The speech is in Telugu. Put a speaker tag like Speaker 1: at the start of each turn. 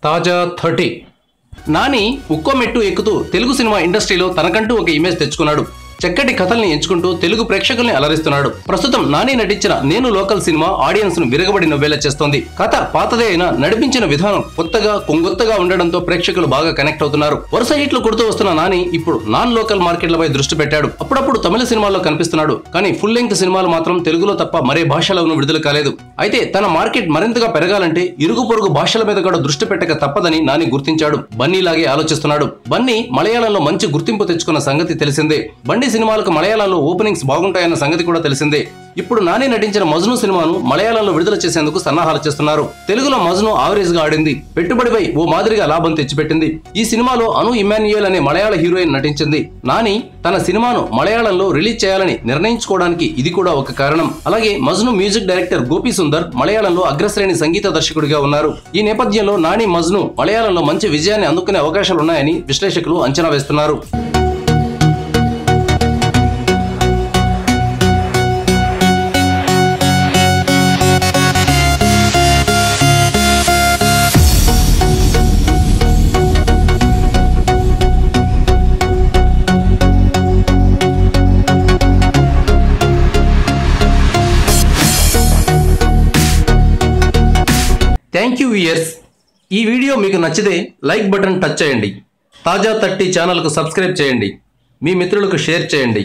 Speaker 1: తాజా 30 నాని ఉక్కో మెట్టు ఎక్కుతూ తెలుగు సినిమా ఇండస్ట్రీలో తనకంటూ ఒక ఇమేజ్ తెచ్చుకున్నాడు. చక్కటి కథల్ని ఎంచుకుంటూ తెలుగు ప్రేక్షకుల్ని అలరిస్తున్నాడు. ప్రస్తుతం నాని నటించిన నేను లోకల్ సినిమా ఆడియన్స్ ను విరగబడి నవ్వేలా చేస్తోంది. కథ పాతదే అయినా నడిపించిన విధానం కొత్తగా కొంగొత్తగా ఉండడంతో ప్రేక్షకులు బాగా కనెక్ట్ అవుతున్నారు. వరుస హిట్లు కొడుతూ వస్తున్న నాని ఇప్పుడు నాన్ లోకల్ మార్కెట్లపై దృష్టి పెట్టాడు. అప్పుడప్పుడు తమిళ సినిమాల్లో కనిపిస్తున్నాడు. కానీ ఫుల్ లెంగ్త్ సినిమాలు మాత్రం తెలుగులో తప్ప మరే భాషలోనూ విడుదల కాలేదు. అయితే తన మార్కెట్ మరింతగా పెరగాలంటే ఇరుగు పొరుగు భాషల మీద కూడా దృష్టి పెట్టక తప్పదని నాని గుర్తించాడు. బన్నీలాగే ఆలోచిస్తున్నాడు. బన్నీ మలయాళంలో మంచి గుర్తింపు తెచ్చుకున్న సంగతి తెలిసిందే. బండి సినిమాలకు మలయాళంలో ఓపెనింగ్స్ బాగుంటాయన్న సంగతి కూడా తెలిసిందే. ఇప్పుడు నాని నటించిన మజ్ను సినిమాను మలయాళంలో విడుదల చేసేందుకు సన్నాహాలు చేస్తున్నారు. తెలుగులో మజ్ను యావరేజ్ గా ఆడింది. పెట్టుబడిపై ఓ మాదిరిగా లాభం తెచ్చిపెట్టింది. ఈ సినిమాలో అను ఇమాన్యుయల్ అనే మలయాళ హీరోయిన్ నటించింది. నాని తన సినిమాను మలయాళంలో రిలీజ్ చేయాలని నిర్ణయించుకోవడానికి ఇది కూడా ఒక కారణం. అలాగే మజ్ను మ్యూజిక్ డైరెక్టర్ గోపి సుందర్ మలయాళంలో అగ్రశ్రేణి సంగీత దర్శకుడిగా ఉన్నారు. ఈ నేపథ్యంలో నాని మజ్ను మలయాళంలో మంచి విజయాన్ని అందుకునే అవకాశాలున్నాయని విశ్లేషకులు అంచనా వేస్తున్నారు. Thank you viewers. ఈ వీడియో మీకు నచ్చితే లైక్ బటన్ టచ్ చేయండి. తాజా 30 ఛానల్కు సబ్స్క్రైబ్ చేయండి. మీ మిత్రులకు షేర్ చేయండి.